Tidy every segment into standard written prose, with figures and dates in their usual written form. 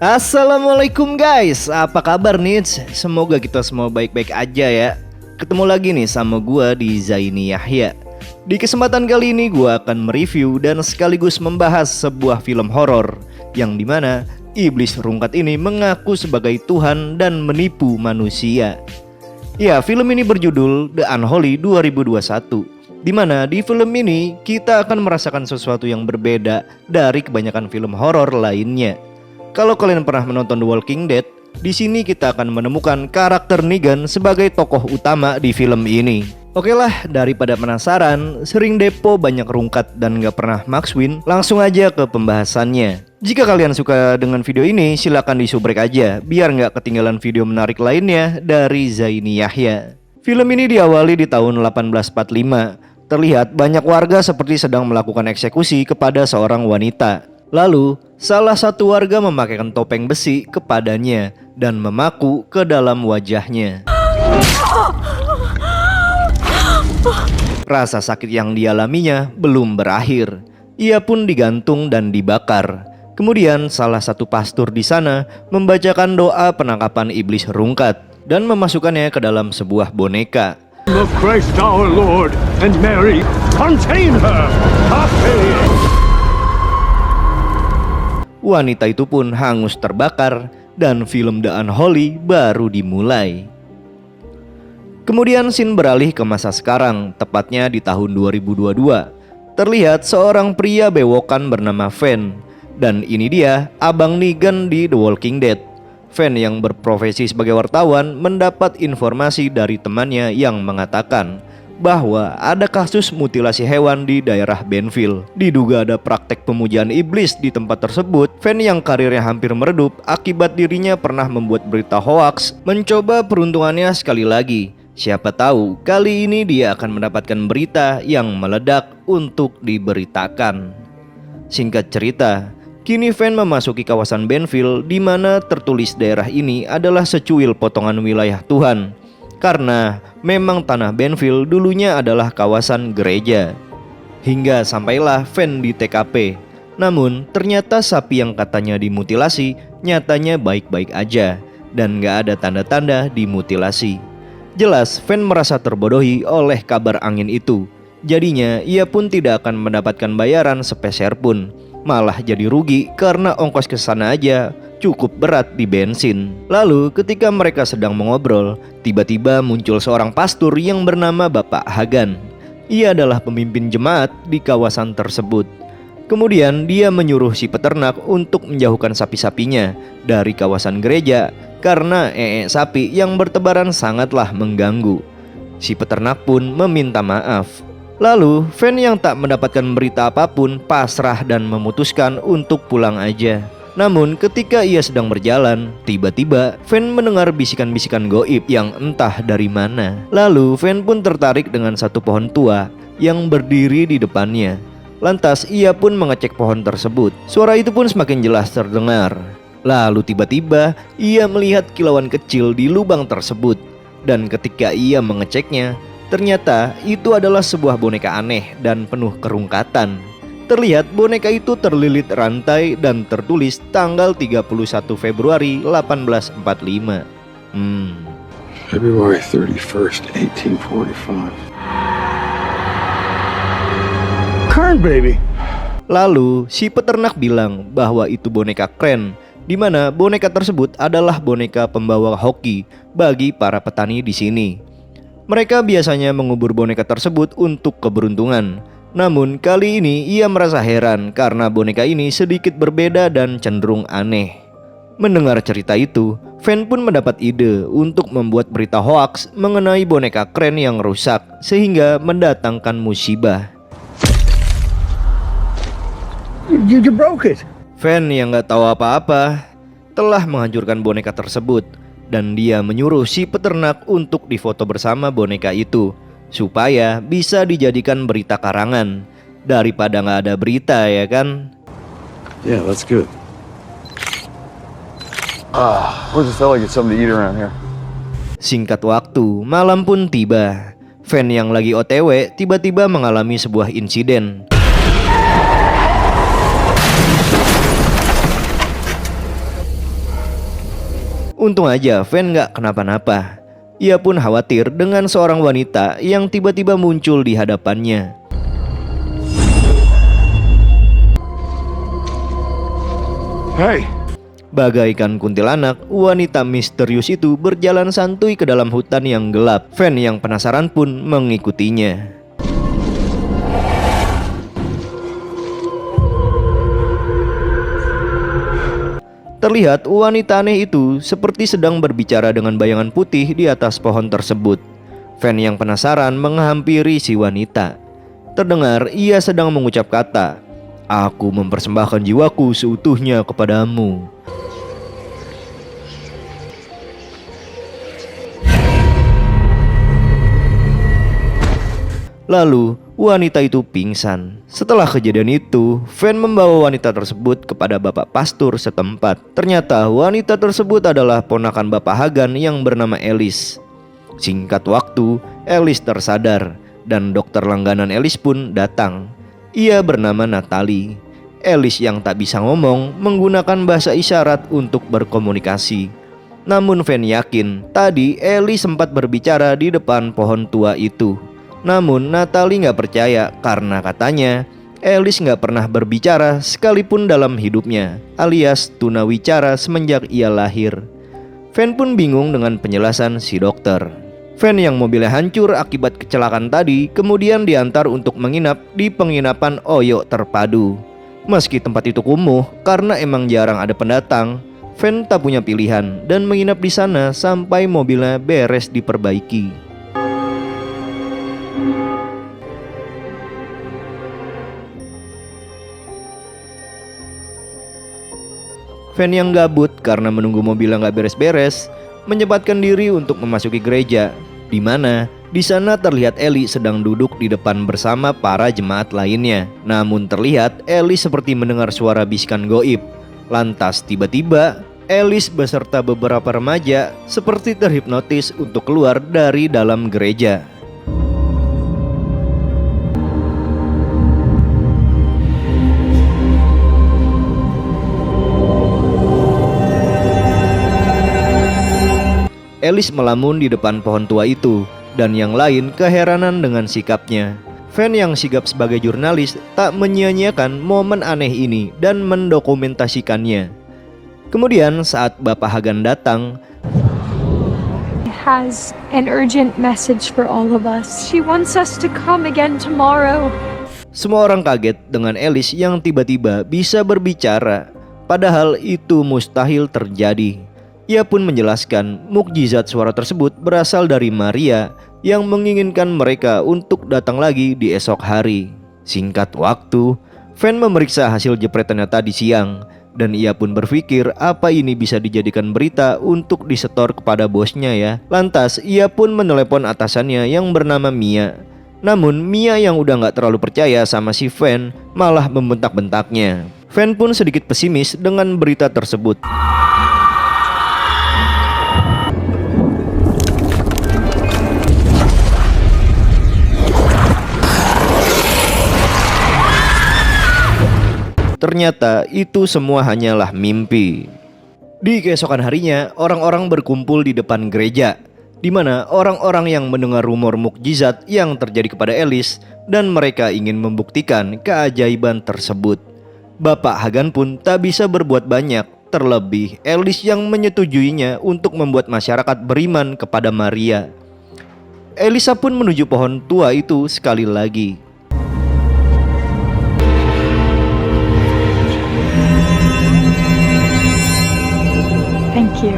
Assalamualaikum guys, apa kabar nih? Semoga kita semua baik-baik aja ya. Ketemu lagi nih sama gua di Zaini Yahya. Di kesempatan kali ini gua akan mereview dan sekaligus membahas sebuah film horor yang dimana iblis rungkat ini mengaku sebagai Tuhan dan menipu manusia. Ya, film ini berjudul The Unholy 2021. Dimana di film ini kita akan merasakan sesuatu yang berbeda dari kebanyakan film horor lainnya. Kalau kalian pernah menonton The Walking Dead, di sini kita akan menemukan karakter Negan sebagai tokoh utama di film ini. Oke lah, daripada penasaran, sering depo banyak rungkat dan gak pernah Max win, langsung aja ke pembahasannya. Jika kalian suka dengan video ini, silakan disubrek aja, biar gak ketinggalan video menarik lainnya dari Zaini Yahya. Film ini diawali di tahun 1845. Terlihat banyak warga seperti sedang melakukan eksekusi kepada seorang wanita. Lalu, salah satu warga memakaikan topeng besi kepadanya dan memaku ke dalam wajahnya. Rasa sakit yang dialaminya belum berakhir. Ia pun digantung dan dibakar. Kemudian salah satu pastor di sana membacakan doa penangkapan iblis rungkat dan memasukkannya ke dalam sebuah boneka. Of Christ our Lord and Mary, contain her. Wanita itu pun hangus terbakar dan film The Unholy baru dimulai. Kemudian scene beralih ke masa sekarang, tepatnya di tahun 2022. Terlihat seorang pria bewokan bernama Van, dan ini dia Abang Negan di The Walking Dead. Van yang berprofesi sebagai wartawan mendapat informasi dari temannya yang mengatakan bahwa ada kasus mutilasi hewan di daerah Benville. Diduga ada praktek pemujaan iblis di tempat tersebut. Van yang karirnya hampir meredup akibat dirinya pernah membuat berita hoaks mencoba peruntungannya sekali lagi. Siapa tahu kali ini dia akan mendapatkan berita yang meledak untuk diberitakan. Singkat cerita, kini Van memasuki kawasan Benville di mana tertulis daerah ini adalah secuil potongan wilayah Tuhan. Karena memang tanah Benville dulunya adalah kawasan gereja. Hingga sampailah Van di TKP. Namun ternyata sapi yang katanya dimutilasi nyatanya baik-baik aja dan gak ada tanda-tanda dimutilasi. Jelas Van merasa terbodohi oleh kabar angin itu. Jadinya ia pun tidak akan mendapatkan bayaran sepeser pun. Malah jadi rugi karena ongkos ke sana aja cukup berat di bensin. Lalu ketika mereka sedang mengobrol, tiba-tiba muncul seorang pastor yang bernama Bapak Hagan. Ia adalah pemimpin jemaat di kawasan tersebut. Kemudian dia menyuruh si peternak untuk menjauhkan sapi-sapinya dari kawasan gereja karena sapi yang bertebaran sangatlah mengganggu. Si peternak pun meminta maaf. Lalu Van yang tak mendapatkan berita apapun pasrah dan memutuskan untuk pulang aja. Namun ketika ia sedang berjalan, tiba-tiba Van mendengar bisikan-bisikan goib yang entah dari mana. Lalu Van pun tertarik dengan satu pohon tua yang berdiri di depannya. Lantas ia pun mengecek pohon tersebut. Suara itu pun semakin jelas terdengar. Lalu tiba-tiba ia melihat kilauan kecil di lubang tersebut. Dan ketika ia mengeceknya, ternyata itu adalah sebuah boneka aneh dan penuh kerungkatan. Terlihat boneka itu terlilit rantai dan tertulis tanggal 31 Februari 1845. February 31st, 1845. Kern baby. Lalu si peternak bilang bahwa itu boneka Kren, di mana boneka tersebut adalah boneka pembawa hoki bagi para petani di sini. Mereka biasanya mengubur boneka tersebut untuk keberuntungan. Namun kali ini ia merasa heran karena boneka ini sedikit berbeda dan cenderung aneh. Mendengar cerita itu, Van pun mendapat ide untuk membuat berita hoaks mengenai boneka Kren yang rusak sehingga mendatangkan musibah. You broke it. Van yang gak tahu apa-apa telah menghancurkan boneka tersebut dan dia menyuruh si peternak untuk difoto bersama boneka itu supaya bisa dijadikan berita karangan daripada gak ada berita, ya kan? Yeah, that's good. Where's the fella get something to eat around here? Singkat waktu, malam pun tiba. Van yang lagi OTW tiba-tiba mengalami sebuah insiden. Untung aja Van gak kenapa-napa. Ia pun khawatir dengan seorang wanita yang tiba-tiba muncul di hadapannya. Hey! Bagaikan kuntilanak, wanita misterius itu berjalan santuy ke dalam hutan yang gelap. Van yang penasaran pun mengikutinya. Terlihat wanita aneh itu seperti sedang berbicara dengan bayangan putih di atas pohon tersebut. Van yang penasaran menghampiri si wanita. Terdengar ia sedang mengucap kata, "Aku mempersembahkan jiwaku seutuhnya kepadamu." Lalu wanita itu pingsan. Setelah kejadian itu, Van membawa wanita tersebut kepada bapak pastur setempat. Ternyata wanita tersebut adalah ponakan bapak Hagan yang bernama Alice. Singkat waktu, Alice tersadar dan dokter langganan Alice pun datang. Ia bernama Natalie. Alice yang tak bisa ngomong menggunakan bahasa isyarat untuk berkomunikasi. Namun Van yakin tadi Alice sempat berbicara di depan pohon tua itu. Namun Natalie gak percaya karena katanya Alice gak pernah berbicara sekalipun dalam hidupnya, alias tunawicara semenjak ia lahir. Van pun bingung dengan penjelasan si dokter. Van yang mobilnya hancur akibat kecelakaan tadi kemudian diantar untuk menginap di penginapan Oyo Terpadu. Meski tempat itu kumuh karena emang jarang ada pendatang, Van tak punya pilihan dan menginap di sana sampai mobilnya beres diperbaiki. Van yang gabut karena menunggu mobilnya nggak beres-beres menyempatkan diri untuk memasuki gereja, di mana di sana terlihat Ellie sedang duduk di depan bersama para jemaat lainnya. Namun terlihat Ellie seperti mendengar suara bisikan goib. Lantas tiba-tiba Alice beserta beberapa remaja seperti terhipnotis untuk keluar dari dalam gereja. Alice melamun di depan pohon tua itu, dan yang lain keheranan dengan sikapnya. Van yang sigap sebagai jurnalis tak menyia-nyiakan momen aneh ini dan mendokumentasikannya. Kemudian saat Bapak Hagan datang, has an urgent message for all of us. She wants us to come again tomorrow. semua orang kaget dengan Alice yang tiba-tiba bisa berbicara, padahal itu mustahil terjadi. Ia pun menjelaskan mukjizat suara tersebut berasal dari Maria yang menginginkan mereka untuk datang lagi di esok hari. Singkat waktu, Van memeriksa hasil jepretannya tadi siang dan ia pun berpikir apa ini bisa dijadikan berita untuk disetor kepada bosnya ya. Lantas ia pun menelepon atasannya yang bernama Mia. Namun Mia yang udah gak terlalu percaya sama si Van malah membentak-bentaknya. Van pun sedikit pesimis dengan berita tersebut. Ternyata itu semua hanyalah mimpi. Di keesokan harinya, orang-orang berkumpul di depan gereja, di mana orang-orang yang mendengar rumor mukjizat yang terjadi kepada Alice dan mereka ingin membuktikan keajaiban tersebut. Bapak Hagan pun tak bisa berbuat banyak, terlebih Alice yang menyetujuinya untuk membuat masyarakat beriman kepada Maria. Elisa pun menuju pohon tua itu sekali lagi. Thank you.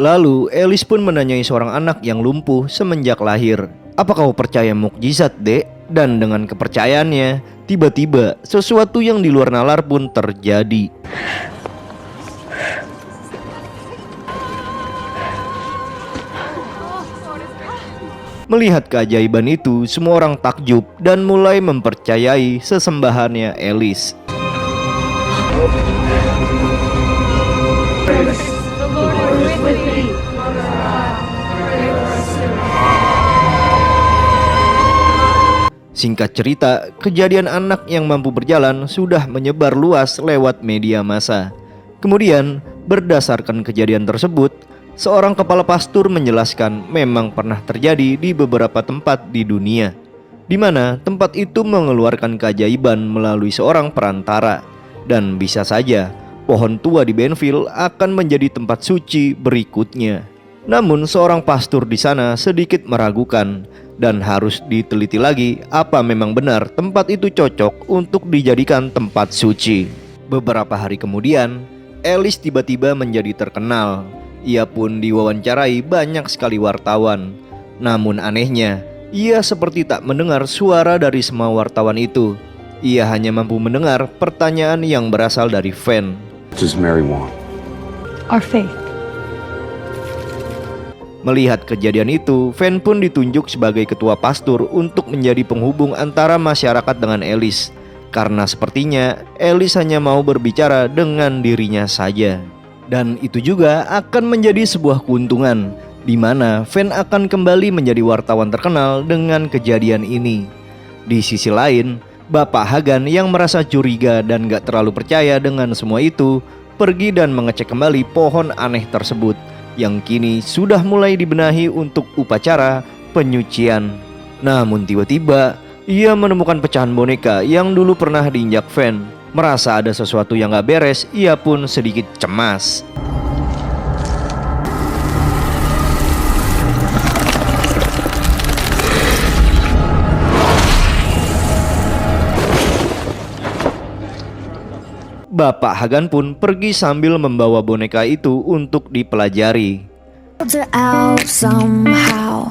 Lalu Alice pun menanyai seorang anak yang lumpuh semenjak lahir. "Apa kau percaya mukjizat, Dek?" Dan dengan kepercayaannya, tiba-tiba sesuatu yang di luar nalar pun terjadi. Melihat keajaiban itu, semua orang takjub dan mulai mempercayai sesembahannya Alice. Singkat cerita, kejadian anak yang mampu berjalan sudah menyebar luas lewat media massa. Kemudian, Berdasarkan kejadian tersebut, seorang kepala pastur menjelaskan memang pernah terjadi di beberapa tempat di dunia, di mana tempat itu mengeluarkan keajaiban melalui seorang perantara, dan bisa saja pohon tua di Benville akan menjadi tempat suci berikutnya. Namun seorang pastur di sana sedikit meragukan dan harus diteliti lagi apa memang benar tempat itu cocok untuk dijadikan tempat suci. Beberapa hari kemudian, Alice tiba-tiba menjadi terkenal. Ia pun diwawancarai banyak sekali wartawan. Namun anehnya, ia seperti tak mendengar suara dari semua wartawan itu. Ia hanya mampu mendengar pertanyaan yang berasal dari fan. What does Mary want? Our faith. Melihat kejadian itu, Fan pun ditunjuk sebagai ketua pastur untuk menjadi penghubung antara masyarakat dengan Alice. Karena sepertinya Alice hanya mau berbicara dengan dirinya saja. Dan itu juga akan menjadi sebuah keuntungan, di mana Fan akan kembali menjadi wartawan terkenal dengan kejadian ini. Di sisi lain, Bapak Hagan yang merasa curiga dan gak terlalu percaya dengan semua itu, pergi dan mengecek kembali pohon aneh tersebut, yang kini sudah mulai dibenahi untuk upacara penyucian. Namun tiba-tiba ia menemukan pecahan boneka yang dulu pernah diinjak Fan. Merasa ada sesuatu yang gak beres, ia pun sedikit cemas. Bapak Hagan pun pergi sambil membawa boneka itu untuk dipelajari. Out somehow,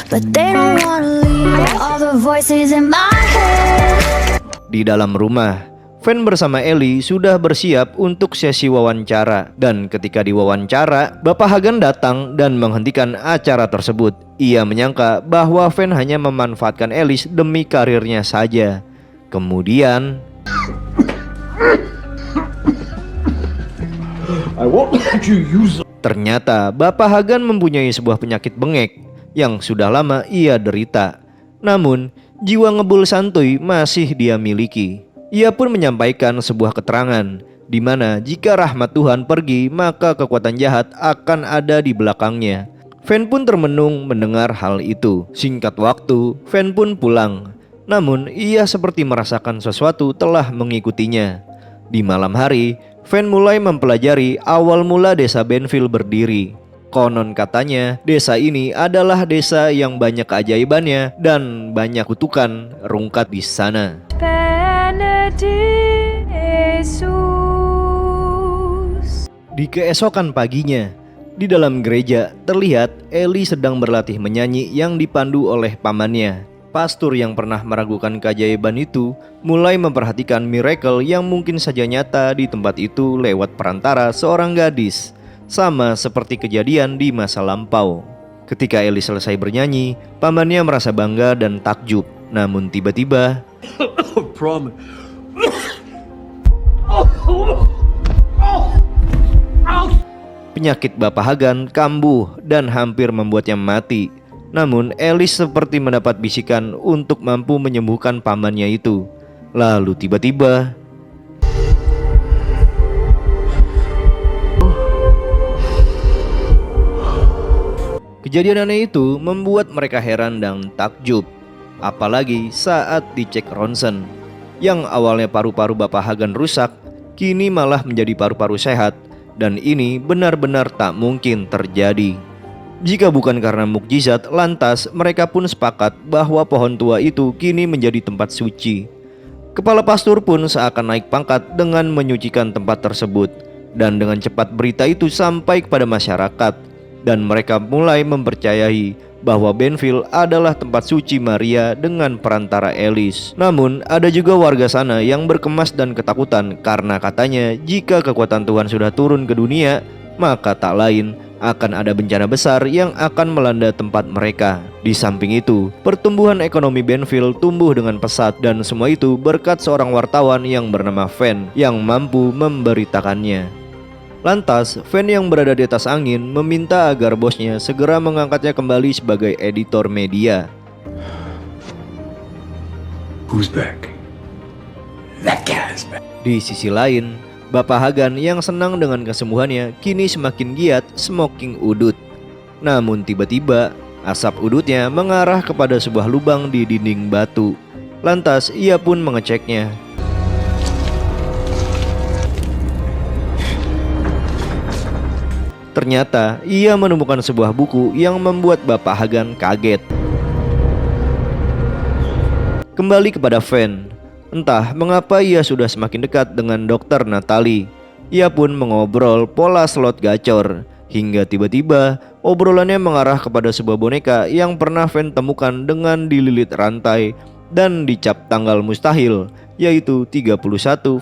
but they don't wanna leave all the voices in my head. Di dalam rumah, Fan bersama Ellie sudah bersiap untuk sesi wawancara. Dan ketika diwawancara, Bapak Hagan datang dan menghentikan acara tersebut. Ia menyangka bahwa Fan hanya memanfaatkan Alice demi karirnya saja. Kemudian I won't let you use ternyata Bapak Hagan mempunyai sebuah penyakit bengek yang sudah lama ia derita. Namun, jiwa ngebul santuy masih dia miliki. Ia pun menyampaikan sebuah keterangan, di mana jika rahmat Tuhan pergi, maka kekuatan jahat akan ada di belakangnya. Fan pun termenung mendengar hal itu. Singkat waktu, Fan pun pulang. Namun, ia seperti merasakan sesuatu telah mengikutinya. Di malam hari, Fan mulai mempelajari awal mula desa Benville berdiri. Konon katanya, desa ini adalah desa yang banyak keajaibannya dan banyak kutukan rungkat di sana. Di keesokan paginya, di dalam gereja terlihat Ellie sedang berlatih menyanyi yang dipandu oleh pamannya. Pastur yang pernah meragukan keajaiban itu mulai memperhatikan miracle yang mungkin saja nyata di tempat itu lewat perantara seorang gadis, sama seperti kejadian di masa lampau. Ketika Ellie selesai bernyanyi, pamannya merasa bangga dan takjub. Namun tiba-tiba penyakit Bapak Hagan kambuh dan hampir membuatnya mati. Namun Alice seperti mendapat bisikan untuk mampu menyembuhkan pamannya itu. Lalu tiba-tiba kejadian aneh itu membuat mereka heran dan takjub. Apalagi saat dicek ronsen, yang awalnya paru-paru Bapak Hagan rusak, kini malah menjadi paru-paru sehat. Dan ini benar-benar tak mungkin terjadi. Jika bukan karena mukjizat, lantas mereka pun sepakat bahwa pohon tua itu kini menjadi tempat suci. Kepala pastur pun seakan naik pangkat dengan menyucikan tempat tersebut. Dan dengan cepat berita itu sampai kepada masyarakat. Dan mereka mulai mempercayai bahwa Benville adalah tempat suci Maria dengan perantara Alice. Namun ada juga warga sana yang berkemas dan ketakutan karena katanya jika kekuatan Tuhan sudah turun ke dunia, maka tak lain akan ada bencana besar yang akan melanda tempat mereka. Di samping itu, pertumbuhan ekonomi Benville tumbuh dengan pesat dan semua itu berkat seorang wartawan yang bernama Fan yang mampu memberitakannya. Lantas, Fan yang berada di atas angin meminta agar bosnya segera mengangkatnya kembali sebagai editor media. Who's back? That guy's back. Di sisi lain, Bapak Hagan yang senang dengan kesembuhannya kini semakin giat smoking udut. Namun tiba-tiba asap udutnya mengarah kepada sebuah lubang di dinding batu. Lantas ia pun mengeceknya. Ternyata ia menemukan sebuah buku yang membuat Bapak Hagan kaget. Kembali kepada Van. Entah mengapa ia sudah semakin dekat dengan Dokter Natalie. Ia pun mengobrol pola slot gacor. Hingga tiba-tiba obrolannya mengarah kepada sebuah boneka yang pernah Van temukan dengan dililit rantai dan dicap tanggal mustahil, yaitu 31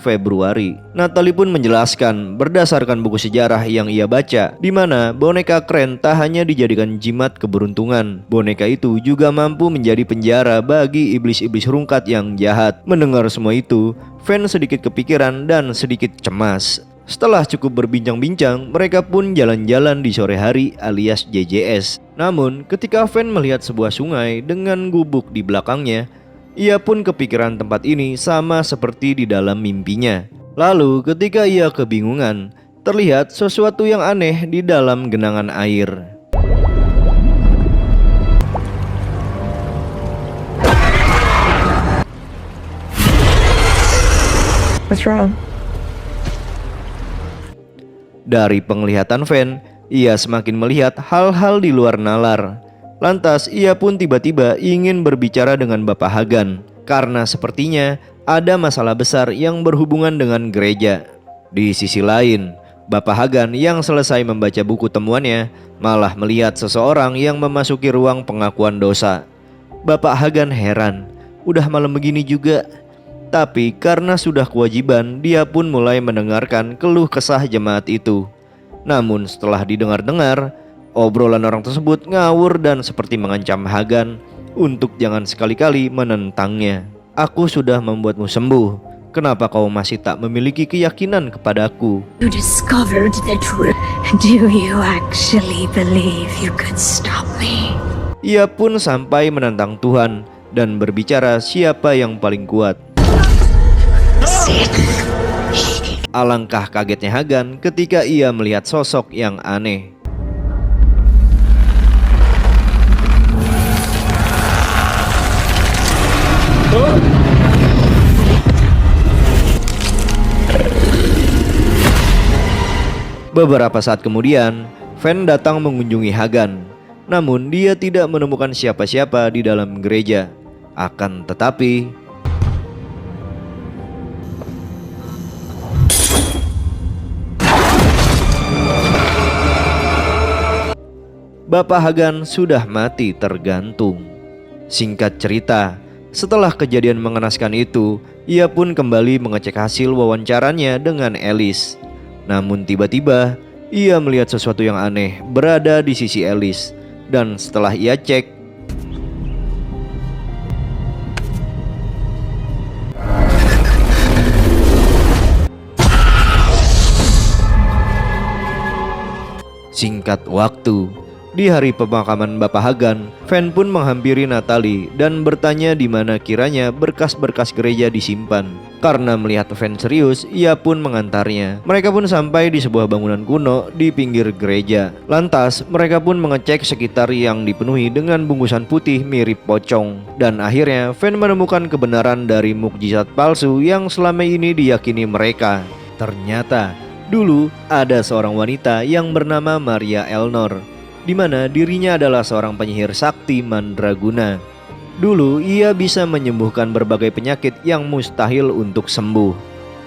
Februari. Natalie pun menjelaskan berdasarkan buku sejarah yang ia baca, di mana boneka keren tak hanya dijadikan jimat keberuntungan. Boneka itu juga mampu menjadi penjara bagi iblis-iblis rungkat yang jahat. Mendengar semua itu, Van sedikit kepikiran dan sedikit cemas. Setelah cukup berbincang-bincang, mereka pun jalan-jalan di sore hari alias JJS. Namun, ketika Van melihat sebuah sungai dengan gubuk di belakangnya, ia pun kepikiran tempat ini sama seperti di dalam mimpinya. Lalu ketika ia kebingungan, terlihat sesuatu yang aneh di dalam genangan air. What's wrong? Dari penglihatan Van, ia semakin melihat hal-hal di luar nalar. Lantas ia pun tiba-tiba ingin berbicara dengan Bapak Hagan, karena sepertinya ada masalah besar yang berhubungan dengan gereja. Di sisi lain, Bapak Hagan yang selesai membaca buku temuannya malah melihat seseorang yang memasuki ruang pengakuan dosa. Bapak Hagan heran, udah malam begini juga. Tapi karena sudah kewajiban, dia pun mulai mendengarkan keluh kesah jemaat itu. Namun setelah didengar-dengar, obrolan orang tersebut ngawur dan seperti mengancam Hagan untuk jangan sekali-kali menentangnya. Aku sudah membuatmu sembuh. Kenapa kau masih tak memiliki keyakinan kepadaku? You discovered the truth. Do you actually believe you could stop me? Ia pun sampai menantang Tuhan dan berbicara siapa yang paling kuat. Alangkah kagetnya Hagan ketika ia melihat sosok yang aneh. Beberapa saat kemudian, Van datang mengunjungi Hagan. Namun dia tidak menemukan siapa-siapa di dalam gereja. Akan tetapi, Bapak Hagan sudah mati tergantung. Singkat cerita, setelah kejadian mengenaskan itu, ia pun kembali mengecek hasil wawancaranya dengan Alice. Namun tiba-tiba, ia melihat sesuatu yang aneh berada di sisi Alice. Dan setelah ia cek, singkat waktu, di hari pemakaman Bapak Hagan, Van pun menghampiri Natalie dan bertanya di mana kiranya berkas-berkas gereja disimpan. Karena melihat Van serius, ia pun mengantarnya. Mereka pun sampai di sebuah bangunan kuno di pinggir gereja. Lantas, mereka pun mengecek sekitar yang dipenuhi dengan bungkusan putih mirip pocong. Dan akhirnya, Van menemukan kebenaran dari mukjizat palsu yang selama ini diyakini mereka. Ternyata, dulu ada seorang wanita yang bernama Maria Elnor, di mana dirinya adalah seorang penyihir sakti mandraguna. Dulu ia bisa menyembuhkan berbagai penyakit yang mustahil untuk sembuh.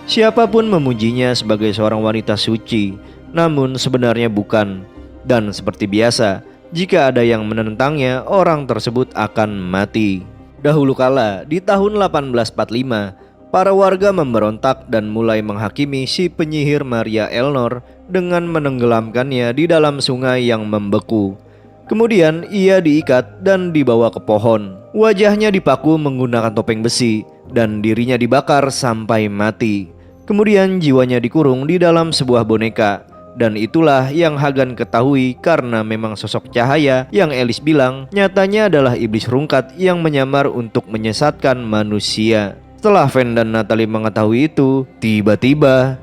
Siapapun memujinya sebagai seorang wanita suci, namun sebenarnya bukan. Dan seperti biasa, jika ada yang menentangnya, orang tersebut akan mati. Dahulu kala, di tahun 1845, para warga memberontak dan mulai menghakimi si penyihir Maria Elnor dengan menenggelamkannya di dalam sungai yang membeku. Kemudian ia diikat dan dibawa ke pohon. Wajahnya dipaku menggunakan topeng besi dan dirinya dibakar sampai mati. Kemudian jiwanya dikurung di dalam sebuah boneka. Dan itulah yang Hagan ketahui karena memang sosok cahaya yang Alice bilang nyatanya adalah iblis rungkat yang menyamar untuk menyesatkan manusia. Setelah Van dan Natalie mengetahui itu, tiba-tiba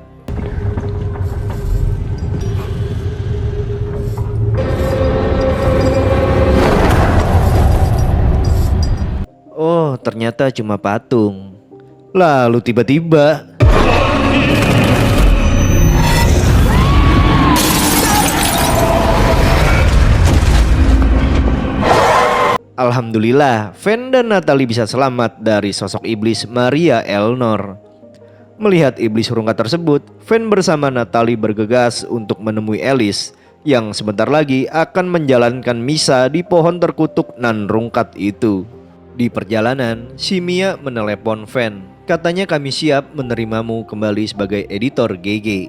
ternyata cuma patung. Lalu tiba-tiba alhamdulillah, Van dan Natalie bisa selamat dari sosok iblis Maria Elnor. Melihat iblis rungkat tersebut, Van bersama Natalie bergegas untuk menemui Alice yang sebentar lagi akan menjalankan misa di pohon terkutuk nan rungkat itu. Di perjalanan, si Mia menelepon Van. Katanya kami siap menerimamu kembali sebagai editor GG.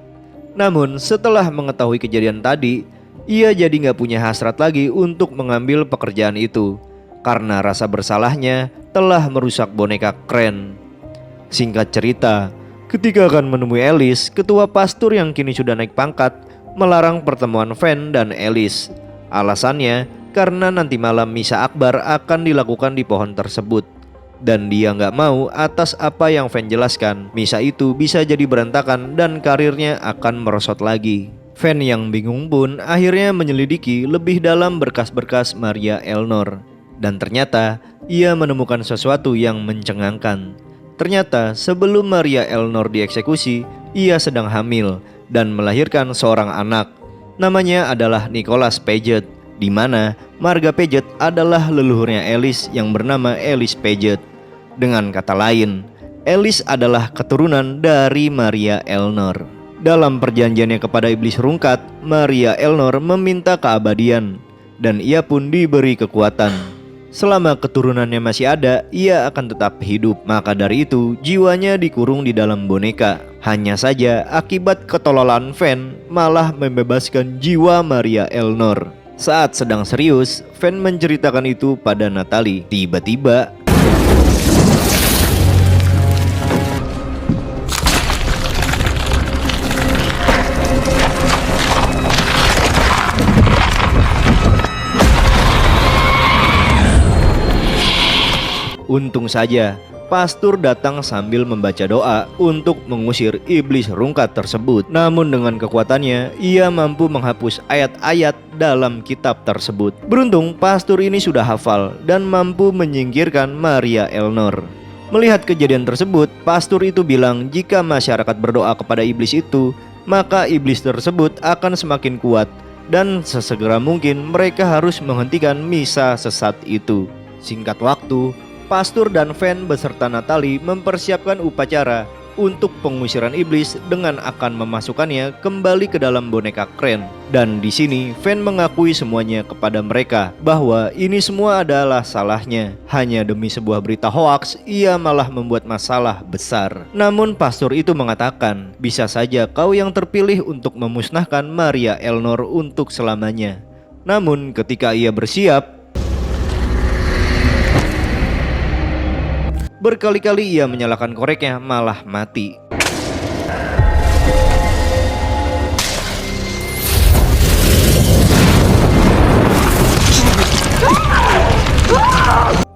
Namun setelah mengetahui kejadian tadi, ia jadi gak punya hasrat lagi untuk mengambil pekerjaan itu karena rasa bersalahnya telah merusak boneka keren. Singkat cerita, ketika akan menemui Alice, ketua pastur yang kini sudah naik pangkat melarang pertemuan Van dan Alice. Alasannya karena nanti malam misa akbar akan dilakukan di pohon tersebut. Dan dia nggak mau atas apa yang Van jelaskan, misa itu bisa jadi berantakan dan karirnya akan merosot lagi. Van yang bingung pun akhirnya menyelidiki lebih dalam berkas-berkas Maria Elnor. Dan ternyata ia menemukan sesuatu yang mencengangkan. Ternyata sebelum Maria Elnor dieksekusi, ia sedang hamil dan melahirkan seorang anak. Namanya adalah Nicholas Paget, di mana marga Paget adalah leluhurnya Alice yang bernama Alice Paget. Dengan kata lain, Alice adalah keturunan dari Maria Elnor. Dalam perjanjiannya kepada iblis rungkat, Maria Elnor meminta keabadian dan ia pun diberi kekuatan. Selama keturunannya masih ada, ia akan tetap hidup. Maka dari itu, jiwanya dikurung di dalam boneka. Hanya saja, akibat ketololan Van malah membebaskan jiwa Maria Elnor. Saat sedang serius, Van menceritakan itu pada Natalie. Tiba-tiba untung saja, pastur datang sambil membaca doa untuk mengusir iblis rungkat tersebut. Namun dengan kekuatannya, ia mampu menghapus ayat-ayat dalam kitab tersebut. Beruntung, pastur ini sudah hafal dan mampu menyingkirkan Maria Elnor. Melihat kejadian tersebut, pastur itu bilang jika masyarakat berdoa kepada iblis itu, maka iblis tersebut akan semakin kuat dan sesegera mungkin mereka harus menghentikan misa sesat itu. Singkat waktu, pastur dan Van beserta Natalie mempersiapkan upacara untuk pengusiran iblis dengan akan memasukkannya kembali ke dalam boneka keren. Dan di sini Van mengakui semuanya kepada mereka bahwa ini semua adalah salahnya. Hanya demi sebuah berita hoaks, ia malah membuat masalah besar. Namun pastur itu mengatakan, bisa saja kau yang terpilih untuk memusnahkan Maria Elnor untuk selamanya. Namun ketika ia bersiap, berkali-kali ia menyalakan koreknya malah mati.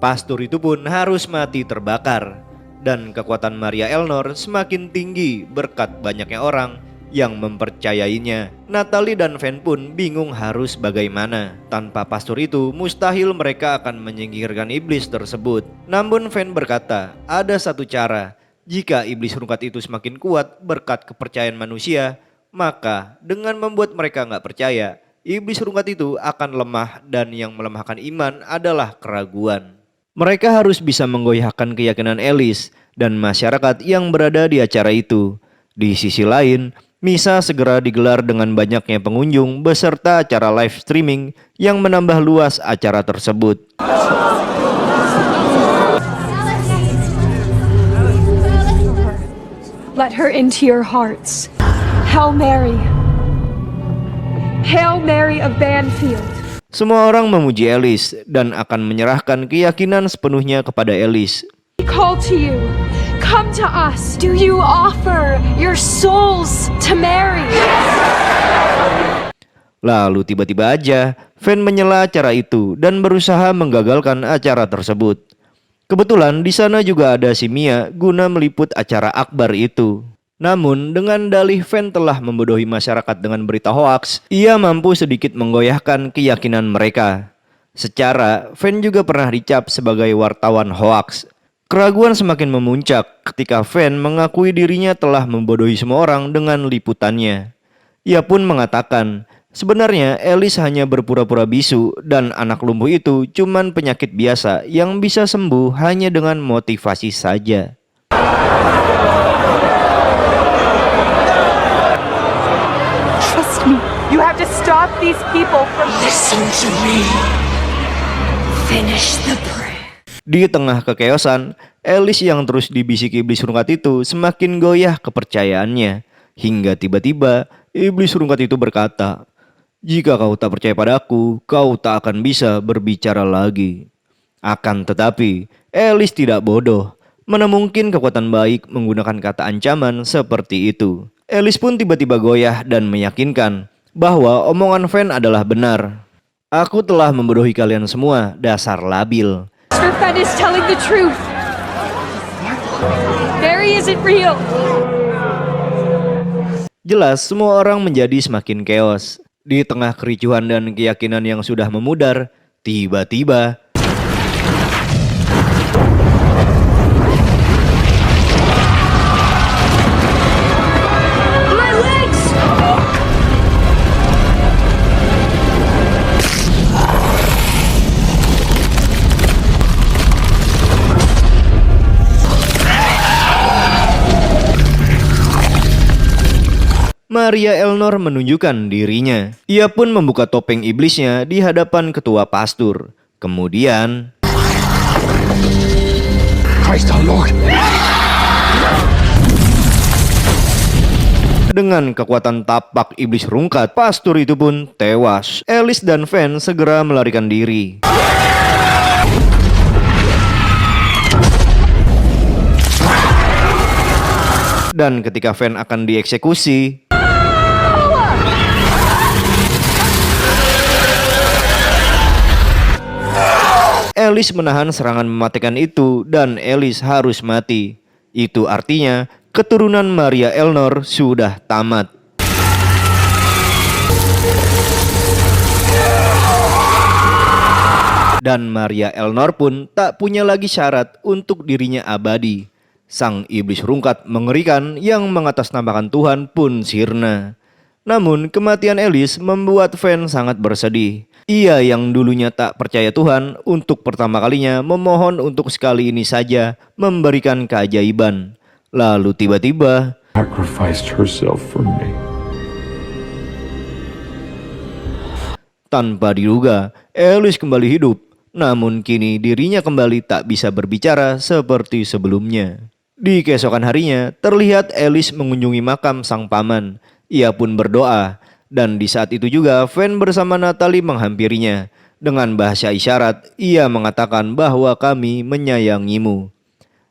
Pastur itu pun harus mati terbakar. Dan kekuatan Maria Elnor semakin tinggi berkat banyaknya orang yang mempercayainya. Natalie dan Van pun bingung harus bagaimana. Tanpa pastur itu, mustahil mereka akan menyingkirkan iblis tersebut. Namun Van berkata, ada satu cara. Jika iblis rungkat itu semakin kuat berkat kepercayaan manusia, maka dengan membuat mereka nggak percaya, iblis rungkat itu akan lemah dan yang melemahkan iman adalah keraguan. Mereka harus bisa menggoyahkan keyakinan Alice dan masyarakat yang berada di acara itu. Di sisi lain, misa segera digelar dengan banyaknya pengunjung beserta acara live streaming yang menambah luas acara tersebut. Let her into your hearts. Hail Mary. Hail Mary of Banfield. Semua orang memuji Alice dan akan menyerahkan keyakinan sepenuhnya kepada Alice. We call to you. Come to us. Do you offer your souls to Mary? Lalu tiba-tiba aja Van menyela acara itu dan berusaha menggagalkan acara tersebut. Kebetulan di sana juga ada si Mia guna meliput acara akbar itu. Namun dengan dalih Van telah membodohi masyarakat dengan berita hoaks, ia mampu sedikit menggoyahkan keyakinan mereka. Secara Van juga pernah dicap sebagai wartawan hoaks. Keraguan semakin memuncak ketika Van mengakui dirinya telah membodohi semua orang dengan liputannya. Ia pun mengatakan, sebenarnya Alice hanya berpura-pura bisu dan anak lumpuh itu cuman penyakit biasa yang bisa sembuh hanya dengan motivasi saja. Trust me. You have to stop these people from... Listen to me. Finish the prayer. Di tengah kekeosan, Alice yang terus dibisiki iblis rungkat itu semakin goyah kepercayaannya. Hingga tiba-tiba iblis rungkat itu berkata, "Jika kau tak percaya padaku, kau tak akan bisa berbicara lagi." Akan tetapi, Alice tidak bodoh. Mana mungkin kekuatan baik menggunakan kata ancaman seperti itu. Alice pun tiba-tiba goyah dan meyakinkan bahwa omongan Van adalah benar. "Aku telah membodohi kalian semua, dasar labil." Mr. Fenn is telling the truth. Mary isn't real. Jelas semua orang menjadi semakin keos. Di tengah kericuhan dan keyakinan yang sudah memudar, tiba-tiba My legs! Maria Elnor menunjukkan dirinya. Ia pun membuka topeng iblisnya di hadapan ketua pastur. Kemudian Christ our Lord! dengan kekuatan tapak iblis rungkat, pastur itu pun tewas. Alice dan Van segera melarikan diri. Dan ketika Van akan dieksekusi, Alice menahan serangan mematikan itu dan Alice harus mati. Itu artinya keturunan Maria Elnor sudah tamat. Dan Maria Elnor pun tak punya lagi syarat untuk dirinya abadi. Sang iblis rungkat mengerikan yang mengatasnamakan Tuhan pun sirna. Namun kematian Alice membuat Van sangat bersedih. Ia yang dulunya tak percaya Tuhan untuk pertama kalinya memohon untuk sekali ini saja memberikan keajaiban. Lalu tiba-tiba Sacrificed herself for me. tanpa diduga Alice kembali hidup. Namun kini dirinya kembali tak bisa berbicara seperti sebelumnya. Di keesokan harinya terlihat Alice mengunjungi makam sang paman. Ia pun berdoa. Dan di saat itu juga Van bersama Natalie menghampirinya. Dengan bahasa isyarat ia mengatakan bahwa kami menyayangimu.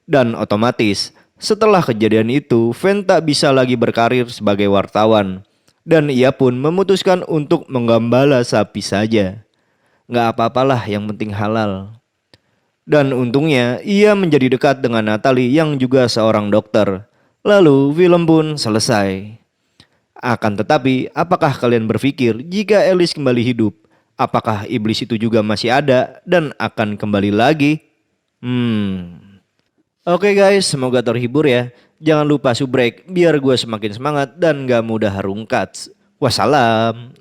Dan otomatis setelah kejadian itu Van tak bisa lagi berkarir sebagai wartawan. Dan ia pun memutuskan untuk menggembala sapi saja. Gak apa-apalah, yang penting halal. Dan untungnya ia menjadi dekat dengan Natalie yang juga seorang dokter. Lalu film pun selesai. Akan tetapi, apakah kalian berpikir jika Alice kembali hidup, apakah iblis itu juga masih ada dan akan kembali lagi? Oke guys, semoga terhibur ya. Jangan lupa subrek biar gue semakin semangat dan gak mudah rungkat. Wassalam.